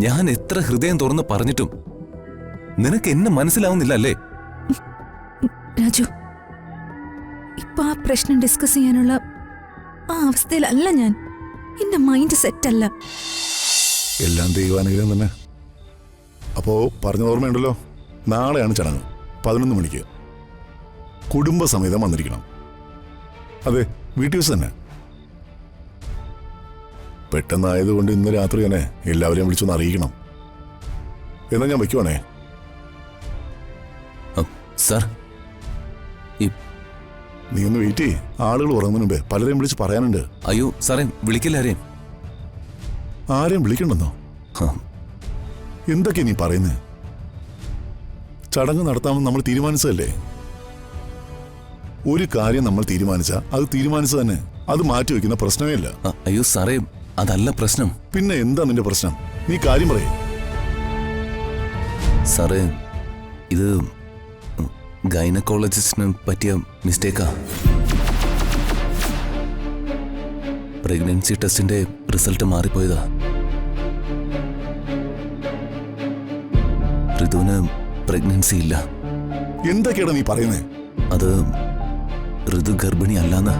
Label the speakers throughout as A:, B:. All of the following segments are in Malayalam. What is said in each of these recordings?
A: ഞാൻ എത്ര ഹൃദയം തുറന്ന് പറഞ്ഞിട്ടും നിനക്ക് എന്നെ മനസ്സിലാവുന്നില്ല അല്ലേ?
B: രാജു, ഇപ്പൊ ആ പ്രശ്നം ഡിസ്കസ് ചെയ്യാനുള്ള ആ അവസ്ഥയിലല്ല ഞാൻ. എന്റെ മൈൻഡ് സെറ്റ് അല്ല.
C: എല്ലാം ദൈവാനുഗ്രഹം തന്നെ. അപ്പോ പറഞ്ഞ ഓർമ്മയുണ്ടല്ലോ, നാളെയാണ് ചടങ്ങ്. 11 മണിക്ക് കുടുംബസമേതം വന്നിരിക്കണം. അതെ, വീട്ടിൽ വെച്ച് തന്നെ. പെട്ടെന്നായതുകൊണ്ട് ഇന്ന് രാത്രി തന്നെ എല്ലാവരെയും വിളിച്ചൊന്ന് അറിയിക്കണം. എന്നാ ഞാൻ വയ്ക്കുവാണേ.
A: സാർ,
C: നീ ഒന്ന് വെയിറ്റ് ചെയ്യ്. ആളുകൾ ഉറങ്ങുന്നതിന് മുമ്പേ പലരെയും വിളിച്ച് പറയാനുണ്ട്.
A: അയ്യോ സാറേ, വിളിക്കില്ല ആരെയും.
C: ആരെയും വിളിക്കണ്ടെന്നോ? എന്തൊക്കെയാ നീ പറയുന്നേ? ചടങ്ങ് നടത്താമെന്ന് നമ്മൾ തീരുമാനിച്ചതല്ലേ? ഒരു കാര്യം നമ്മൾ തീരുമാനിച്ചാൽ അത് തീരുമാനിച്ചു തന്നെ. അത് മാറ്റിവെക്കുന്ന പ്രശ്നമേ ഇല്ല.
A: അയ്യോ സാറേ, അതല്ല പ്രശ്നം.
C: പിന്നെ എന്താ നിന്റെ പ്രശ്നം? നീ കാര്യം പറയേ.
A: സാറേ, ഇത് ഗൈനക്കോളജിസ്റ്റിന് പറ്റിയ മിസ്റ്റേക്കാ. പ്രഗ്നൻസി ടെസ്റ്റിന്റെ റിസൾട്ട് മാറിപ്പോയതാ. ഋതുവിന് പ്രഗ്നൻസി ഇല്ല.
C: എന്തൊക്കെയാണ് നീ പറയുന്നേ?
A: അത് ഋതു ഗർഭിണി അല്ലാന്ന്.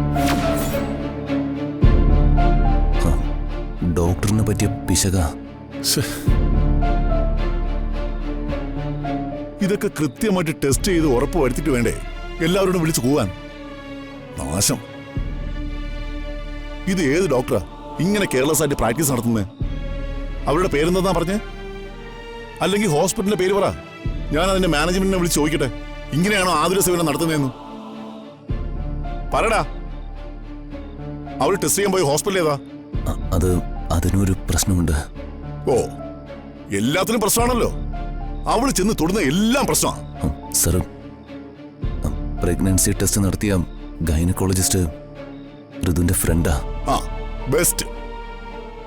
A: ഡോക്ടറിനെ പറ്റിയ പിശക.
C: ഇതൊക്കെ കൃത്യമായിട്ട് ടെസ്റ്റ് ചെയ്ത് ഉറപ്പ് വരുത്തിട്ട് വേണ്ടേ എല്ലാവരോടും വിളിച്ചു പോവാൻ? നാശം. ഇത് ഏത് ഡോക്ടറാ ഇങ്ങനെ കെയർലെസ് ആയിട്ട് പ്രാക്ടീസ് നടത്തുന്നത്? അവരുടെ പേരെന്താ പറഞ്ഞേ? അല്ലെങ്കിൽ ഹോസ്പിറ്റലിന്റെ പേര് പറ. ഞാൻ അതിന്റെ മാനേജ്മെന്റിനെ വിളിച്ച് ചോദിക്കട്ടെ, ഇങ്ങനെയാണോ ആതുര സേവനം നടത്തുന്നതെന്ന്? പറടാ. അവർ ടെസ്റ്റ് ചെയ്യാൻ പോയി ഹോസ്പിറ്റൽ ഏതാ?
A: അതിനൊരു പ്രശ്നമുണ്ട്.
C: ഓ, എല്ലാത്തിനും പ്രശ്നമാണല്ലോ. അവള് ചെന്ന് തൊടുന്ന എല്ലാം പ്രശ്നമാണ്.
A: സർ, പ്രഗ്നൻസി ടെസ്റ്റ് നടത്തിയ ഗൈനക്കോളജിസ്റ്റ് ഋതുവിന്റെ ഫ്രണ്ടാ.
C: ആ, ബെസ്റ്റ്.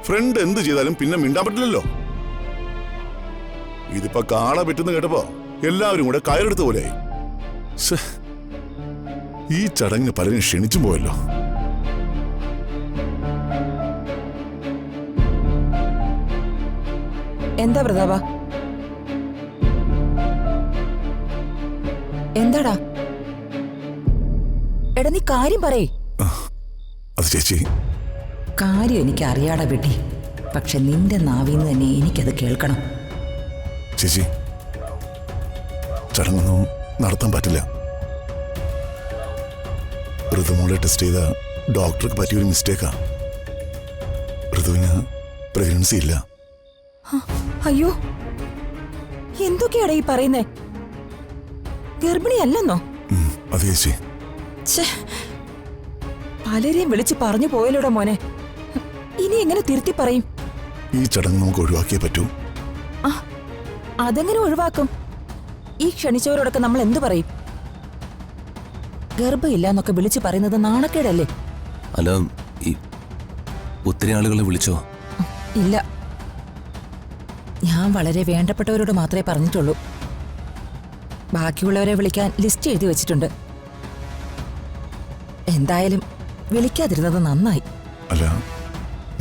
C: ഫ്രണ്ട് എന്ത് ചെയ്താലും പിന്നെ മിണ്ടാൻ പറ്റില്ലല്ലോ. ഇതിപ്പോ കാള പറ്റുന്ന കേട്ടപ്പോ എല്ലാവരും കൂടെ കയറെടുത്ത പോലെയായി. ഈ ചടങ്ങിന് പലരും ക്ഷണിച്ചും പോയല്ലോ.
D: എന്താ പ്രതാപ? എന്താടാ? എടാ, നീ കാര്യം പറയേ.
C: അത് ചേച്ചി,
D: കാര്യം എനിക്ക് അറിയാടാ ബെട്ടി. പക്ഷെ നിന്റെ നാവിന്ന് തന്നെ എനിക്കത് കേൾക്കണം.
C: ചേച്ചി, ചടങ്ങൊന്നും നടത്താൻ പറ്റില്ല. ഋതുമോളെ ടെസ്റ്റ് ചെയ്ത ഡോക്ടർക്ക് പറ്റിയൊരു മിസ്റ്റേക്കാ. ഋതുവിന് പ്രഗ്നൻസി ഇല്ല.
D: അയ്യോ, എന്തൊക്കെയാടാ ഈ പറയുന്നേ? ഗർഭിണിയല്ലെന്നോ?
C: അതെ ചേച്ചി.
D: പലരെയും വിളിച്ച് പറഞ്ഞു പോയല്ലോടാ മോനെ. ഇനി എങ്ങനെ തിരുത്തി പറയും?
C: ഈ ചടങ്ങ് നമുക്ക് ഒഴിവാക്കിയേ പറ്റൂ.
D: അതെങ്ങനെ ഒഴിവാക്കും? ഈ ക്ഷണിച്ചവരോടൊക്കെ നമ്മൾ എന്തു പറയും? ഗർഭമില്ല എന്നൊക്കെ വിളിച്ചു പറയുന്നത് നാണക്കേടല്ലേ?
A: അല്ല, ഒത്തിരി ആളുകളെ വിളിച്ചോ?
D: ഇല്ല, ഞാൻ വളരെ വേണ്ടപ്പെട്ടവരോട് മാത്രമേ പറഞ്ഞിട്ടുള്ളൂ. ബാക്കിയുള്ളവരെ വിളിക്കാൻ ലിസ്റ്റ് എഴുതി വെച്ചിട്ടുണ്ട്. എന്തായാലും വിളിക്കാതിരുന്നത് നന്നായി.
C: അല്ല,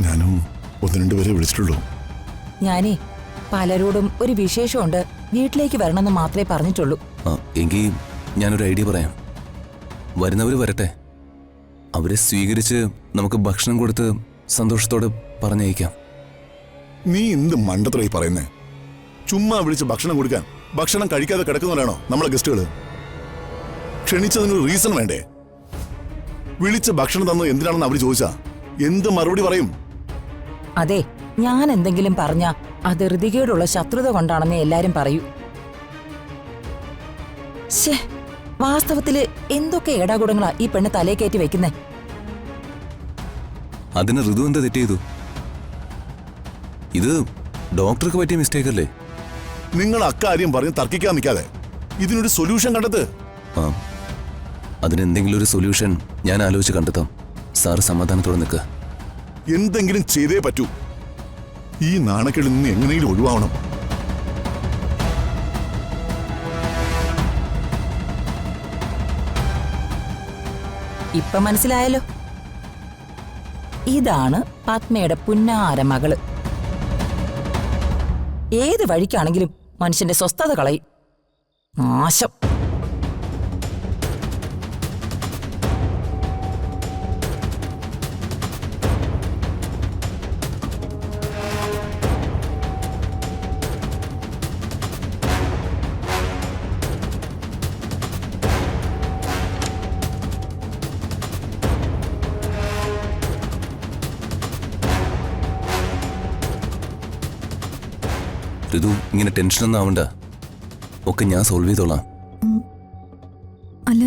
C: ഞാനും 1-2 പേരെ വിളിച്ചിട്ടുള്ളൂ.
D: ഞാനേ പലരോടും ഒരു വിശേഷമുണ്ട്, വീട്ടിലേക്ക് വരണമെന്ന് മാത്രമേ പറഞ്ഞിട്ടുള്ളൂ.
A: എങ്കിൽ ഞാനൊരു ഐഡിയ പറയാം. വരുന്നവര് വരട്ടെ. അവരെ സ്വീകരിച്ച് നമുക്ക് ഭക്ഷണം കൊടുത്ത് സന്തോഷത്തോടെ പറഞ്ഞയക്കാം.
C: നീ എന്ത് മണ്ടത്തരായി പറയുന്നേ? ചുമ്മാ വിളിച്ച് ഭക്ഷണം കൊടുക്കാൻ ഭക്ഷണം കഴിക്കാതെ കിടക്കുന്നവരാണോ നമ്മളെ ഗസ്റ്റുകള്? ക്ഷണിച്ചതിനൊരു റീസൺ വേണ്ടേ? വിളിച്ച് ഭക്ഷണം തന്നത് എന്തിനാണെന്ന് അവര് ചോദിച്ചാ എന്ത് മറുപടി പറയും?
D: അതെ, ഞാൻ എന്തെങ്കിലും പറഞ്ഞ അത് ഋതികയോടുള്ള ശത്രുത കൊണ്ടാണെന്ന് എല്ലാരും പറയൂ. വാസ്തവത്തില് എന്തൊക്കെ ഏടാകുടങ്ങളാ ഈ പെണ്ണ് തലേ കയറ്റി വെക്കുന്നേ?
A: അതിന് ഋതു എന്താ തെറ്റ് ചെയ്തു? ഇത് ഡോക്ടർക്ക് പറ്റിയ മിസ്റ്റേക്ക് അല്ലേ?
C: നിങ്ങൾ അക്കാര്യം പറഞ്ഞ് തർക്കിക്കാൻ നിൽക്കാതെ ഇതിനൊരു സൊല്യൂഷൻ കണ്ടെത്ത്.
A: അതിനെന്തെങ്കിലും ഒരു സൊല്യൂഷൻ ഞാൻ ആലോചിച്ച് കണ്ടെത്താം. സാർ സമാധാനത്തോടെ നിൽക്കുക.
C: എന്തെങ്കിലും ചെയ്തേ പറ്റൂ. ഈ നാണക്കേടിൽ നിന്ന് എങ്ങനെയും ഒഴിവാവണം.
D: ഇപ്പൊ മനസ്സിലായല്ലോ. ഇതാണ് പത്മയുടെ പുന്നാര മകള്. ഏത് വഴിക്കാണെങ്കിലും മനുഷ്യന്റെ സ്വസ്ഥത കളയും. നാശം.
A: ഋതു, ഇങ്ങനെ ടെൻഷനൊന്നും ആവണ്ട. ഒക്കെ ഞാൻ സോൾവ് ചെയ്തോളാം.
B: അല്ല,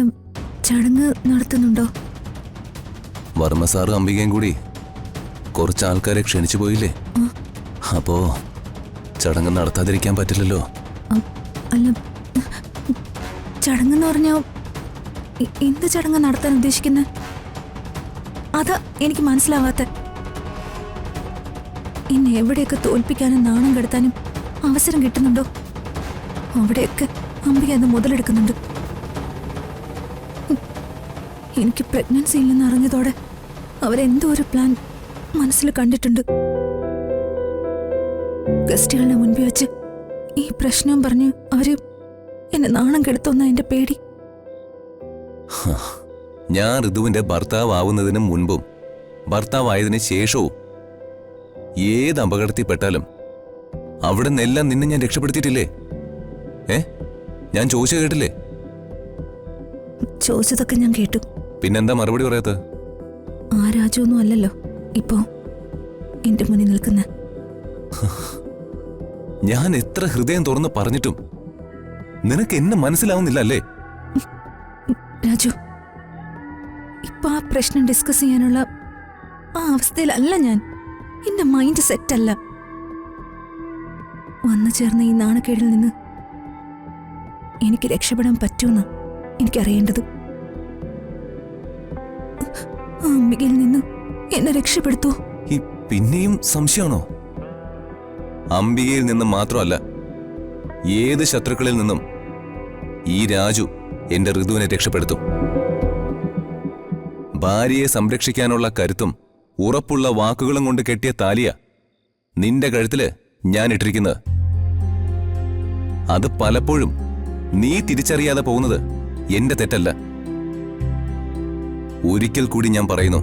B: ചടങ്ങ് നടത്തുന്നുണ്ടോ?
A: വർമ്മ സാറും അംബികയും കൂടി കുറച്ച് ആൾക്കാരെ ക്ഷണിച്ചു പോയില്ലേ? അപ്പോ ചടങ്ങ് നടത്താതിരിക്കാൻ പറ്റില്ലല്ലോ.
B: അല്ല, ചടങ്ങെന്ന് പറഞ്ഞാ എന്ത് ചടങ്ങ് നടത്താൻ ഉദ്ദേശിക്കുന്നത്? അതാ എനിക്ക് മനസ്സിലാവാത്ത. എന്നെ എവിടെയൊക്കെ തോൽപ്പിക്കാനും നാണം കെടുത്താനും അവസരം കിട്ടുന്നുണ്ടോ അവിടെയൊക്കെ അംബിക അത് മുതലെടുക്കുന്നുണ്ട്. എനിക്ക് പ്രഗ്നൻസി ഇല്ലെന്ന് അറിഞ്ഞതോടെ അവരെന്തോ ഒരു പ്ലാൻ മനസ്സിൽ കണ്ടിട്ടുണ്ട്. ഗസ്റ്റുകളുടെ മുൻപിൽ വെച്ച് ഈ പ്രശ്നവും പറഞ്ഞ് അവര് എന്നെ നാണം കെടുത്തുന്ന എന്റെ പേടി.
A: ഞാൻ ഋതുവിന്റെ ഭർത്താവാവുന്നതിന് മുൻപും ഭർത്താവായതിനു ശേഷവും ഏത് അപകടത്തിൽപ്പെട്ടാലും അവിടെ നിന്നെല്ലാം നിന്നെ ഞാൻ രക്ഷപ്പെടുത്തിയിട്ടില്ലേ? ഞാൻ ചോദിച്ചു കേട്ടില്ലേ?
B: ചോദിച്ചതൊക്കെ ഞാൻ കേട്ടു.
A: പിന്നെന്താ മറുപടി പറയാത്ത?
B: ആ രാജൊന്നും അല്ലല്ലോ ഇപ്പോ എന്റെ മുന്നിൽ നിൽക്കുന്ന.
A: ഞാൻ എത്ര ഹൃദയം തുറന്ന് പറഞ്ഞിട്ടും നിനക്ക് എന്നെ മനസ്സിലാവുന്നില്ല അല്ലേ?
B: രാജു, ഇപ്പൊ ആ പ്രശ്നം ഡിസ്കസ് ചെയ്യാനുള്ള ആ അവസ്ഥയിലല്ല ഞാൻ. എന്റെ മൈൻഡ് സെറ്റല്ല. വന്നു ചേർന്ന ഈ നാണക്കേടിൽ നിന്ന് എനിക്ക് രക്ഷപ്പെടാൻ പറ്റുമെന്ന് എനിക്കറിയേണ്ടത്. അംബികയിൽ നിന്ന് എന്നെ രക്ഷപ്പെടുത്തോ?
A: ഈ പിന്നെയും സംശയമാണോ? അംബികയിൽ നിന്നും മാത്രമല്ല, ഏത് ശത്രുക്കളിൽ നിന്നും ഈ രാജു എന്റെ ഋതുവിനെ രക്ഷപ്പെടുത്തും. ഭാര്യയെ സംരക്ഷിക്കാനുള്ള കരുത്തും ഉറപ്പുള്ള വാക്കുകളും കൊണ്ട് കെട്ടിയ താലിയ നിന്റെ കഴുത്തില് ഞാൻ ഇട്ടിരിക്കുന്നത്. അത് പലപ്പോഴും നീ തിരിച്ചറിയാതെ പോകുന്നത് എന്റെ തെറ്റല്ല. ഒരിക്കൽ കൂടി ഞാൻ പറയുന്നു,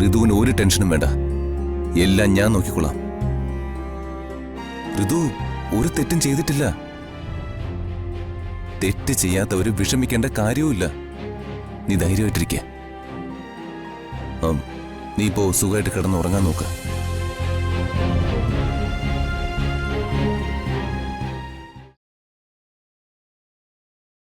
A: ഋതുവിന് ഒരു ടെൻഷനും വേണ്ട. എല്ലാം ഞാൻ നോക്കിക്കൊള്ളാം. ഋതു ഒരു തെറ്റും ചെയ്തിട്ടില്ല. തെറ്റ് ചെയ്യാത്തവര് വിഷമിക്കേണ്ട കാര്യവുമില്ല. നീ ധൈര്യമായിട്ടിരിക്കെ. നീ ഇപ്പോ സുഖമായിട്ട് കിടന്നുറങ്ങാൻ നോക്ക്.